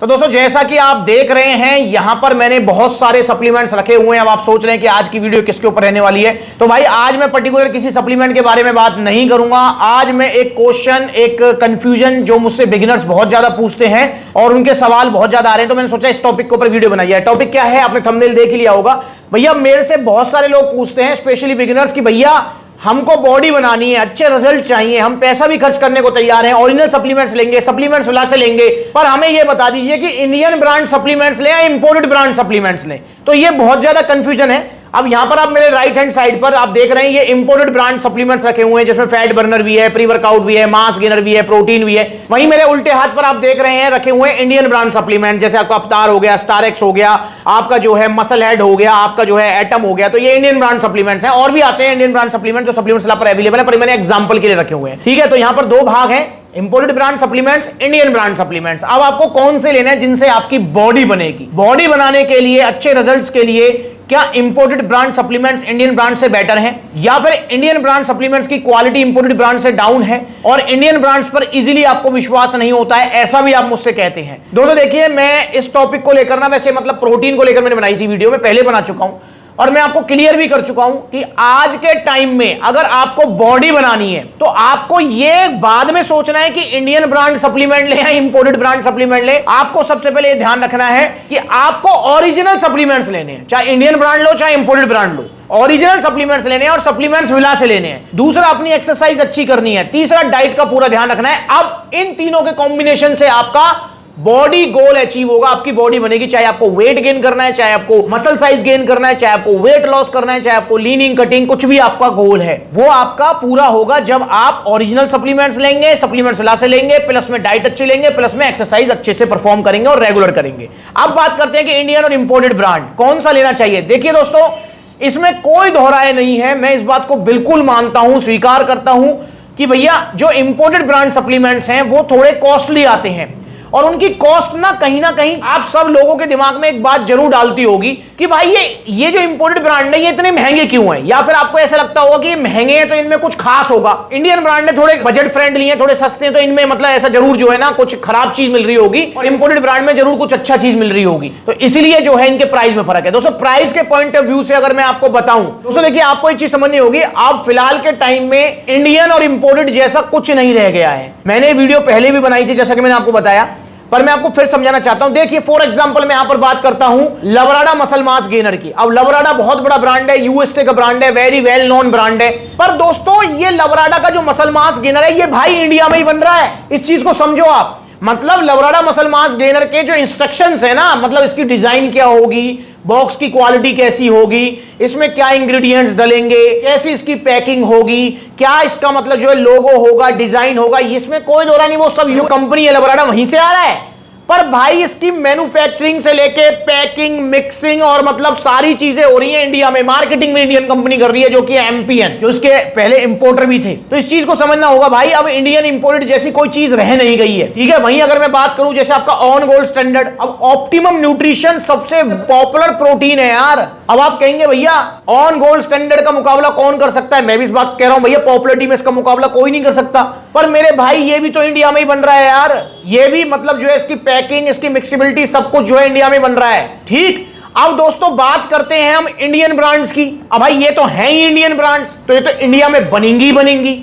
तो दोस्तों जैसा कि आप देख रहे हैं यहां पर मैंने बहुत सारे सप्लीमेंट्स रखे हुए हैं। अब आप सोच रहे हैं कि आज की वीडियो किसके ऊपर रहने वाली है, तो भाई आज मैं पर्टिकुलर किसी सप्लीमेंट के बारे में बात नहीं करूंगा। आज मैं एक क्वेश्चन, एक कंफ्यूजन जो मुझसे बिगिनर्स बहुत ज्यादा पूछते हैं और उनके सवाल बहुत ज्यादा आ रहे हैं, तो मैंने सोचा इस टॉपिक के ऊपर वीडियो बनाई है। टॉपिक क्या है आपने थंबनेल देख ही लिया होगा। भैया मेरे से बहुत सारे लोग पूछते हैं, स्पेशली बिगिनर्स, कि भैया हमको बॉडी बनानी है, अच्छे रिजल्ट चाहिए, हम पैसा भी खर्च करने को तैयार हैं, ओरिजिनल सप्लीमेंट्स लेंगे, सप्लीमेंट्स विला से लेंगे, पर हमें यह बता दीजिए कि इंडियन ब्रांड सप्लीमेंट्स लें या इंपोर्टेड ब्रांड सप्लीमेंट्स लें। तो यह बहुत ज्यादा कंफ्यूजन है। अब यहां पर आप मेरे राइट हैंड साइड पर आप देख रहे हैं ये इंपोर्टेड ब्रांड सप्लीमेंट्स रखे हुए हैं, जिसमें फैट बर्नर भी है, प्री वर्कआउट भी है, मास गेनर भी है, प्रोटीन भी है। वहीं मेरे उल्टे हाथ पर आप देख रहे हैं रखे हुए हैं इंडियन ब्रांड सप्लीमेंट, जैसे आपका अवतार हो गया, स्टारेक्स हो गया, आपका जो है मसल हेड हो गया, आपका जो है एटम हो गया। तो ये इंडियन ब्रांड सप्लीमेंट्स हैं। और भी आते हैं इंडियन ब्रांड सप्लीमेंट जो सप्लीमेंट्स पर अवेलेबल है, पर मैंने एग्जांपल के लिए रखे हुए हैं। ठीक है, तो यहां पर दो भाग हैं, imported brand supplements, Indian brand supplements. अब आपको कौन से लेना है जिनसे आपकी बॉडी बनेगी। बॉडी बनाने के लिए, अच्छे रिजल्ट्स के लिए क्या imported brand supplements Indian brand से बेटर हैं, या फिर इंडियन ब्रांड सप्लीमेंट्स की क्वालिटी इंपोर्टेड ब्रांड से डाउन है और इंडियन ब्रांड्स पर इजीली आपको विश्वास नहीं होता है, ऐसा भी आप मुझसे कहते हैं। दोस्तों देखिए, मैं इस टॉपिक को लेकर ना, वैसे मतलब प्रोटीन को लेकर मैंने बनाई थी वीडियो, में पहले बना चुका हूं और मैं आपको क्लियर भी कर चुका हूं कि आज के टाइम में अगर आपको बॉडी बनानी है तो आपको यह बाद में सोचना है कि इंडियन ब्रांड सप्लीमेंट ले या इंपोर्टेड ब्रांड सप्लीमेंट ले। आपको सबसे पहले यह ध्यान रखना है कि आपको ओरिजिनल सप्लीमेंट्स लेने हैं, चाहे इंडियन ब्रांड लो चाहे इंपोर्टेड ब्रांड लो। ओरिजिनल सप्लीमेंट्स लेने हैं और सप्लीमेंट्स विला से लेने हैं। दूसरा, अपनी एक्सरसाइज अच्छी करनी है। तीसरा, डाइट का पूरा ध्यान रखना है। अब इन तीनों के कॉम्बिनेशन से आपका बॉडी गोल अचीव होगा, आपकी बॉडी बनेगी। चाहे आपको वेट गेन करना है, चाहे आपको मसल साइज गेन करना है, चाहे आपको वेट लॉस करना है, चाहे आपको लीनिंग कटिंग, कुछ भी आपका गोल है वो आपका पूरा होगा जब आप ओरिजिनल सप्लीमेंट्स लेंगे, सप्लीमेंट्स विला से लेंगे, प्लस में डाइट अच्छी लेंगे, प्लस में एक्सरसाइज अच्छे से परफॉर्म करेंगे और रेगुलर करेंगे। अब बात करते हैं कि इंडियन और इंपोर्टेड ब्रांड कौन सा लेना चाहिए। देखिए दोस्तों, इसमें कोई दोहराए नहीं है। मैं इस बात को बिल्कुल मानता हूं, स्वीकार करता हूं कि भैया जो इंपोर्टेड ब्रांड सप्लीमेंट्स हैं वो थोड़े कॉस्टली आते हैं और उनकी कॉस्ट ना कहीं आप सब लोगों के दिमाग में एक बात जरूर डालती होगी कि भाई ये जो इंपोर्टेड ब्रांड है ये इतने महंगे क्यों हैं, या फिर आपको ऐसा लगता होगा कि ये महंगे हैं तो इनमें कुछ खास होगा। इंडियन ब्रांड है, थोड़े बजट फ्रेंडली हैं, थोड़े सस्ते हैं, तो इनमें मतलब ऐसा जरूर जो है ना कुछ खराब चीज मिल रही होगी और इंपोर्टेड ब्रांड में जरूर कुछ अच्छा चीज मिल रही होगी। तो इसीलिए जो है इनके प्राइस में फर्क है। दोस्तों प्राइस के पॉइंट ऑफ व्यू से अगर मैं आपको बताऊं, दोस्तों देखिए आपको एक चीज समझनी होगी, आप फिलहाल के टाइम में इंडियन और इंपोर्टेड जैसा कुछ नहीं रह गया है। मैंने वीडियो पहले भी बनाई थी जैसा कि मैंने आपको बताया, पर मैं आपको फिर समझाना चाहता हूं। देखिए फॉर एग्जांपल मैं यहां पर बात करता हूं लवराडा मसल मास गेनर की। अब लवराडा बहुत बड़ा ब्रांड है, यूएसए का ब्रांड है, वेरी वेल नोन ब्रांड है। पर दोस्तों ये लवराडा का जो मसल मास गेनर है ये भाई इंडिया में ही बन रहा है। इस चीज को समझो आप। मतलब लवराडा मसल मास गेनर के जो इंस्ट्रक्शंस है ना, मतलब इसकी डिजाइन क्या होगी, बॉक्स की क्वालिटी कैसी होगी, इसमें क्या इंग्रेडिएंट्स डलेंगे, कैसी इसकी पैकिंग होगी, क्या इसका मतलब जो है लोगो होगा, डिजाइन होगा, इसमें कोई दौरा नहीं, वो सब ये कंपनी है लवराडा वहीं से आ रहा है। पर भाई इसकी मैन्युफैक्चरिंग से लेके पैकिंग, मिक्सिंग और मतलब सारी चीजें हो रही है इंडिया में। मार्केटिंग में इंडियन कंपनी कर रही है, जो कि एमपीएन, जो इसके पहले इंपोर्टर भी थे। तो इस चीज को समझना होगा भाई, अब इंडियन इंपोर्टेड जैसी कोई चीज रह नहीं गई है। ठीक है, वहीं अगर मैं बात करूं जैसे आपका ऑन गोल्ड स्टैंडर्ड, अब ऑप्टिमम न्यूट्रिशन सबसे पॉपुलर प्रोटीन है यार। अब आप कहेंगे भैया ऑन गोल्ड स्टैंडर्ड का मुकाबला कौन कर सकता है। मैं भी इस बात कह रहा हूं भैया, पॉपुलरिटी में इसका मुकाबला कोई नहीं कर सकता। पर मेरे भाई ये भी तो इंडिया में ही बन रहा है यार। ये भी मतलब जो है इसकी पैकिंग, इसकी मिक्सिबिलिटी, सब कुछ जो है इंडिया में बन रहा है। ठीक, अब दोस्तों बात करते हैं हम इंडियन ब्रांड्स की। अब भाई ये तो है ही इंडियन ब्रांड्स, तो ये तो इंडिया में बनेंगी।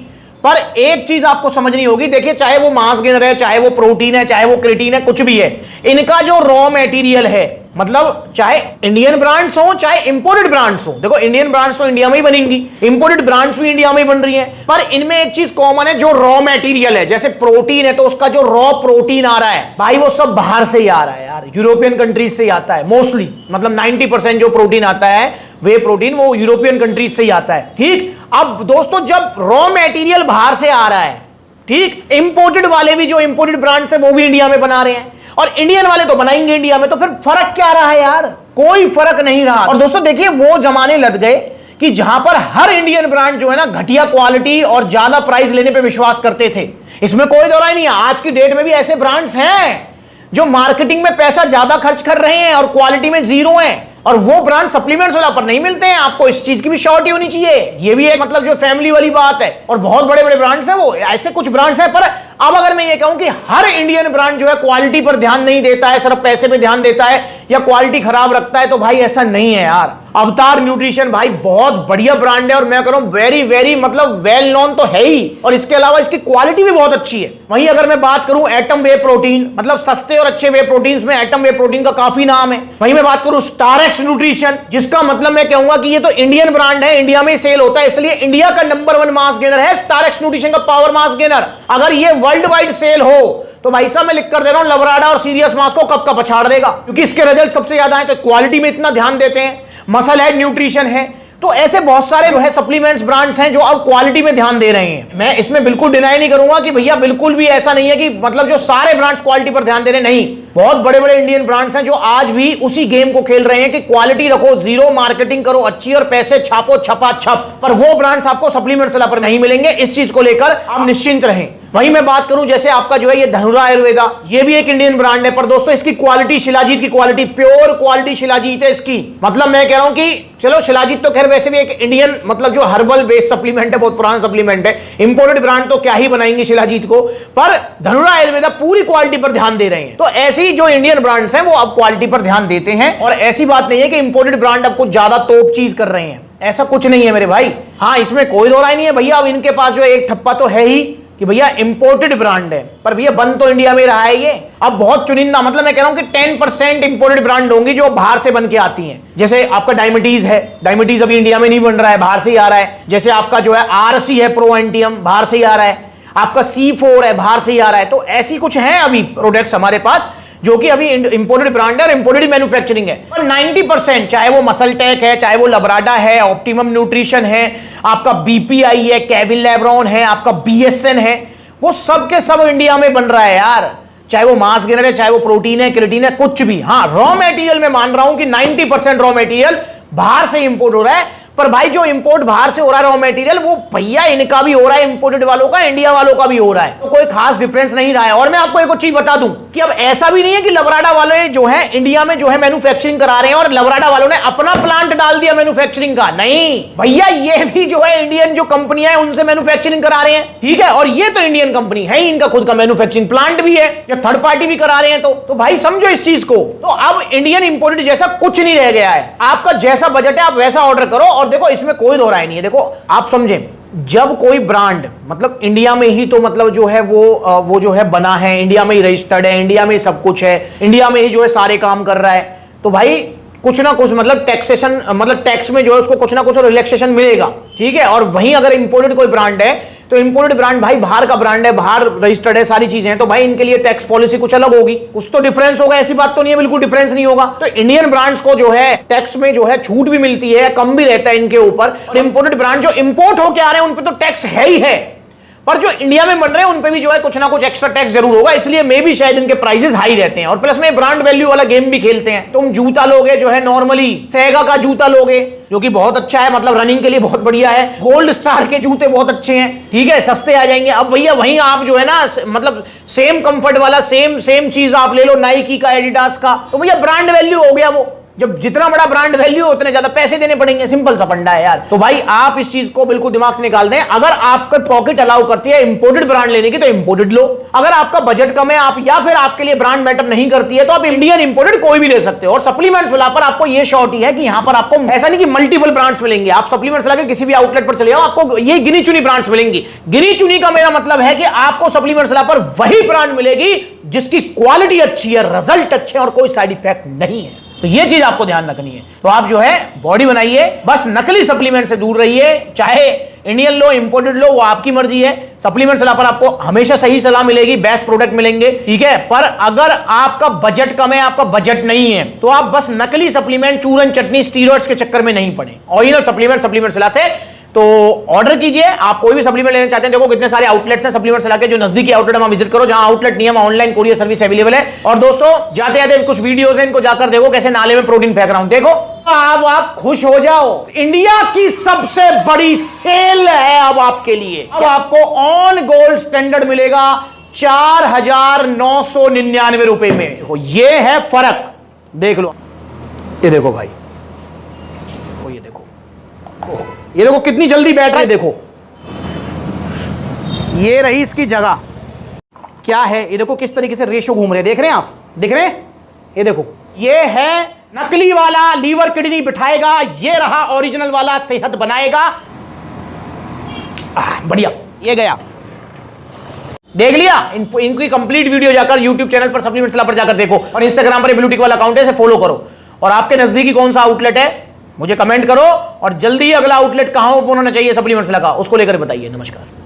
पर एक चीज आपको समझनी होगी, देखिए चाहे वो मास गेनर है, चाहे वो प्रोटीन है, चाहे वो क्रिएटिन है, कुछ भी है, इनका जो रॉ मटेरियल है, मतलब चाहे इंडियन ब्रांड्स हो चाहे इंपोर्टेड ब्रांड्स हो, देखो इंडियन ब्रांड्स तो इंडिया में ही बनेंगी, इंपोर्टेड ब्रांड्स भी इंडिया में ही बन रही हैं, पर इनमें एक चीज कॉमन है, जो रॉ मटेरियल है। जैसे प्रोटीन है तो उसका जो रॉ प्रोटीन आ रहा है भाई वो सब बाहर से ही आ रहा है यार, यूरोपियन कंट्रीज से ही आता है मोस्टली। मतलब 90% जो प्रोटीन आता है वे प्रोटीन वो यूरोपियन कंट्रीज से ही आता है। ठीक, अब दोस्तों जब रॉ मटेरियल बाहर से आ रहा है, ठीक, इंपोर्टेड वाले भी जो इंपोर्टेड ब्रांड्स है वो भी इंडिया में बना रहे हैं और इंडियन वाले तो बनाएंगे इंडिया में, तो फिर फर्क क्या रहा है यार? कोई फर्क नहीं रहा। और दोस्तों देखिए वो जमाने लग गए कि जहां पर हर इंडियन ब्रांड जो है ना घटिया क्वालिटी और ज्यादा प्राइस लेने पे विश्वास करते थे, इसमें कोई दौरा ही नहीं है। आज की डेट में भी ऐसे ब्रांड्स हैं जो मार्केटिंग में पैसा ज्यादा खर्च कर रहे हैं और क्वालिटी में जीरो हैं। और वो ब्रांड सप्लीमेंट्स वाला पर नहीं मिलते हैं। आपको इस चीज की भी श्योरिटी होनी चाहिए। ये भी एक मतलब जो फैमिली वाली बात है। और बहुत बड़े बड़े ब्रांड्स हैं, वो ऐसे कुछ ब्रांड्स हैं। पर अब अगर मैं ये कहूं कि हर इंडियन ब्रांड जो है क्वालिटी पर ध्यान नहीं देता है, सिर्फ पैसे पे ध्यान देता है या क्वालिटी खराब रखता है, तो भाई ऐसा नहीं है यार। अवतार न्यूट्रिशन भाई बहुत बढ़िया ब्रांड है और मैं कह रहा हूं वेरी वेरी मतलब वेल नोन तो है ही, और इसके अलावा इसकी क्वालिटी भी बहुत अच्छी है। वहीं अगर मैं बात करूं एटम वे प्रोटीन, मतलब सस्ते और अच्छे वे प्रोटीन में एटम वे प्रोटीन का काफी नाम है। वहीं मैं बात करूं स्टारएक्स न्यूट्रिशन, जिसका मतलब मैं कहूंगा कि ये तो इंडियन ब्रांड है, इंडिया में सेल होता है, इसलिए इंडिया का नंबर 1 मास गेनर है स्टारएक्स न्यूट्रिशन का पावर मास गेनर। अगर ये वर्ल्ड वाइड सेल हो तो भाई साहब मैं लिख कर दे रहा हूं लवराडा और सीरियस मास को कब का पछाड़ देगा, क्योंकि इसके रिजल्ट सबसे ज्यादा है। तो क्वालिटी में इतना ध्यान देते हैं, मसल हेड न्यूट्रिशन है, तो ऐसे बहुत सारे जो है सप्लीमेंट्स ब्रांड्स हैं जो अब क्वालिटी में ध्यान दे रहे हैं। मैं इसमें बिल्कुल डिनाई नहीं करूंगा कि भैया बिल्कुल भी ऐसा नहीं है कि मतलब जो सारे ब्रांड्स क्वालिटी पर ध्यान दे रहे हैं, नहीं। बहुत बड़े बड़े इंडियन ब्रांड्स हैं जो आज भी उसी गेम को खेल रहे हैं कि क्वालिटी रखो, जीरो मार्केटिंग करो अच्छी और पैसे छापो छपा छप। पर वो ब्रांड्स आपको सप्लीमेंट्स पर नहीं मिलेंगे, इस चीज को लेकर आप निश्चिंत रहें। वहीं मैं बात करूं जैसे आपका जो है ये धनुरा आयुर्वेदा, ये भी एक इंडियन ब्रांड है, पर दोस्तों इसकी क्वालिटी शिलाजीत की क्वालिटी, प्योर क्वालिटी शिलाजीत है इसकी। मतलब मैं कह रहा हूं कि चलो शिलाजीत तो खैर वैसे भी एक इंडियन मतलब जो हर्बल बेस्ड सप्लीमेंट है, बहुत पुराना सप्लीमेंट है, इंपोर्टेड ब्रांड तो क्या ही बनाएंगे शिलाजीत को, पर धनुरा आयुर्वेदा पूरी क्वालिटी पर ध्यान दे रहे हैं। तो ऐसी जो इंडियन ब्रांड्स हैं वो अब क्वालिटी पर ध्यान देते हैं, और ऐसी बात नहीं है कि इंपोर्टेड ब्रांड अब कुछ ज्यादा तोप चीज कर रहे हैं, ऐसा कुछ नहीं है मेरे भाई। हाँ, इसमें कोई दो राय नहीं है भैया, अब इनके पास जो एक ठप्पा तो है ही कि भैया इंपोर्टेड ब्रांड है, पर भैया बन तो इंडिया में रहा है ये। अब बहुत चुनिंदा, मतलब मैं कह रहा हूं कि 10% इंपोर्टेड ब्रांड होंगी जो बाहर से बन के आती हैं। जैसे आपका डायबिटीज है, डायबिटीज अभी इंडिया में नहीं बन रहा है, बाहर से ही आ रहा है। जैसे आपका जो है आरसी है प्रो एंटियम, बाहर से ही आ रहा है। आपका C4 है, बाहर से ही आ रहा है। तो ऐसी कुछ है अभी प्रोडक्ट्स हमारे पास जो कि अभी इंपोर्टेड ब्रांड है और इंपोर्टेड मैन्युफैक्चरिंग है। और 90% चाहे वो मसल टेक है, चाहे वो लबराडा है, ऑप्टिमम न्यूट्रिशन है, आपका बीपीआई है, केविन लेब्रॉन है, आपका बीएसएन है, वो सब के सब इंडिया में बन रहा है यार। चाहे वो मास गेनर है, चाहे वो प्रोटीन है, क्रिएटिन है, कुछ भी। हाँ, रॉ मटेरियल में मान रहा हूं कि 90% रॉ मटेरियल बाहर से इंपोर्ट हो रहा है। पर भाई जो इंपोर्ट बाहर से हो रहा है रॉ मटेरियल, वो भैया इनका भी हो रहा है, इंपोर्टेड वालों का, इंडिया वालों का भी हो रहा है। तो कोई खास डिफरेंस नहीं रहा है। और मैं आपको एक और चीज बता दूं कि अब ऐसा भी नहीं है कि लबराडा वाले जो है इंडिया में जो है मैन्युफैक्चरिंग करा रहे हैं और लबराडा वालों ने अपना प्लांट डाल दिया मैन्युफैक्चरिंग का। नहीं भैया, ये भी जो है इंडियन जो कंपनियां हैं उनसे मैन्युफैक्चरिंग करा रहे हैं, ठीक है। और ये तो इंडियन कंपनी है, इनका खुद का मैन्युफैक्चरिंग प्लांट भी है, या थर्ड पार्टी भी करा रहे हैं। तो भाई समझो इस चीज को। तो अब इंडियन इंपोर्टेड जैसा कुछ नहीं रह गया है। आपका जैसा बजट है आप वैसा ऑर्डर करो, और देखो इसमें कोई दो राय नहीं है। देखो आप समझें, जब कोई ब्रांड मतलब इंडिया में ही तो मतलब जो है वो जो है बना है, इंडिया में ही रजिस्टर्ड है, इंडिया में ही सब कुछ है, इंडिया में ही जो है सारे काम कर रहा है, तो भाई कुछ ना कुछ मतलब टैक्सेशन, मतलब टैक्स में जो है उसको कुछ ना कुछ रिलैक्सेशन मिलेगा, ठीक है। और वहीं अगर इंपोर्टेड कोई ब्रांड है तो इंपोर्टेड ब्रांड भाई बाहर का ब्रांड है, बाहर रजिस्टर्ड है, सारी चीजें हैं, तो भाई इनके लिए टैक्स पॉलिसी कुछ अलग होगी, कुछ तो डिफरेंस होगा। ऐसी बात तो नहीं है बिल्कुल डिफरेंस नहीं होगा। तो इंडियन ब्रांड्स को जो है टैक्स में जो है छूट भी मिलती है, कम भी रहता है इनके ऊपर। और इंपोर्टेड ब्रांड जो इंपोर्ट होकर आ रहे हैं उन पर तो टैक्स है ही है, पर जो इंडिया में बन रहे हैं उन पे भी जो है कुछ ना कुछ एक्स्ट्रा टैक्स जरूर होगा, इसलिए मे भी शायद इनके प्राइसेस हाई रहते हैं। और प्लस में ब्रांड वैल्यू वाला गेम भी खेलते हैं। तुम जूता लोगे जो है नॉर्मली सेगा का जूता लोगे जो कि बहुत अच्छा है, मतलब रनिंग के लिए बहुत बढ़िया है, गोल्ड स्टार के जूते बहुत अच्छे हैं, ठीक है, सस्ते आ जाएंगे। अब भैया वहीं आप जो है ना मतलब सेम कंफर्ट वाला सेम चीज आप ले लो नाइकी का, एडिडास का, तो भैया ब्रांड वैल्यू हो गया वो। जब जितना बड़ा ब्रांड वैल्यू उतने ज्यादा पैसे देने पड़ेंगे, सिंपल सा फंडा है यार। तो भाई आप इस चीज को बिल्कुल दिमाग से निकाल दें। अगर आपका पॉकेट अलाउ करती है इंपोर्टेड ब्रांड लेने की तो इंपोर्टेड लो। अगर आपका बजट कम है आप या फिर आपके लिए ब्रांड मैटर नहीं करती है तो आप इंडियन इंपोर्टेड कोई भी ले सकते हो। और सप्लीमेंट्स वाला पर आपको ये श्योरिटी है कि यहां पर आपको ऐसा नहीं कि मल्टीपल ब्रांड्स मिलेंगे। आप सप्लीमेंट्स लगा किसी भी आउटलेट पर चले जाओ, आपको ये गिनी चुनी ब्रांड्स मिलेंगी। गिनी चुनी का मेरा मतलब है कि आपको सप्लीमेंट्स वाला पर वही ब्रांड मिलेगी जिसकी क्वालिटी अच्छी है, रिजल्ट अच्छे और कोई साइड इफेक्ट नहीं है। तो ये चीज आपको ध्यान रखनी है। तो आप जो है बॉडी बनाइए, बस नकली सप्लीमेंट से दूर रहिए। चाहे इंडियन लो इंपोर्टेड लो, वो आपकी मर्जी है। सप्लीमेंट सलाह पर आपको हमेशा सही सलाह मिलेगी, बेस्ट प्रोडक्ट मिलेंगे, ठीक है। पर अगर आपका बजट कम है, आपका बजट नहीं है, तो आप बस नकली सप्लीमेंट, चूरन चटनी, स्टीरॉइड्स के चक्कर में नहीं पड़े। ओरिजिनल सप्लीमेंट सलाह से तो ऑर्डर कीजिए। आप कोई भी सप्लीमेंट लेना चाहते हैं, देखो कितने सारे आउटलेट्स हैं सप्लीमेंट सलाह के, जो नजदीकी आउटलेट वहां विजिट करो। जहां आउटलेट नहीं है वहां ऑनलाइन कोरियर सर्विस अवेलेबल है। और दोस्तों जाते जाते कुछ वीडियोस हैं, इनको जाकर देखो कैसे नाले में प्रोटीन फेंक रहा हूं, देखो अब आप खुश हो जाओ। इंडिया की सबसे बड़ी सेल है अब आपके लिए। अब आपको ऑन गोल्ड स्टैंडर्ड मिलेगा 4,999 रुपए में। ये है फर्क, देख लो, ये देखो भाई, देखो ये देखो, ये देखो कितनी जल्दी बैठ रहा है। देखो ये रही इसकी जगह, क्या है ये देखो किस तरीके से रेशो घूम रहे हैं, देख रहे हैं आप, दिख रहे हैं, ये देखो ये है नकली वाला लीवर किडनी बिठाएगा, ये रहा ओरिजिनल वाला सेहत बनाएगा। बढ़िया, ये गया, देख लिया। इनकी कंप्लीट वीडियो जाकर YouTube चैनल पर सप्लीमेंट्स ला पर जाकर देखो, और इंस्टाग्राम पर ब्लूटिक वाला अकाउंट है, इसे फॉलो करो। और आपके नजदीकी कौन सा आउटलेट है मुझे कमेंट करो, और जल्दी अगला आउटलेट कहां ओपन होना चाहिए सप्लीमेंट्स ला का, उसको लेकर बताइए। नमस्कार।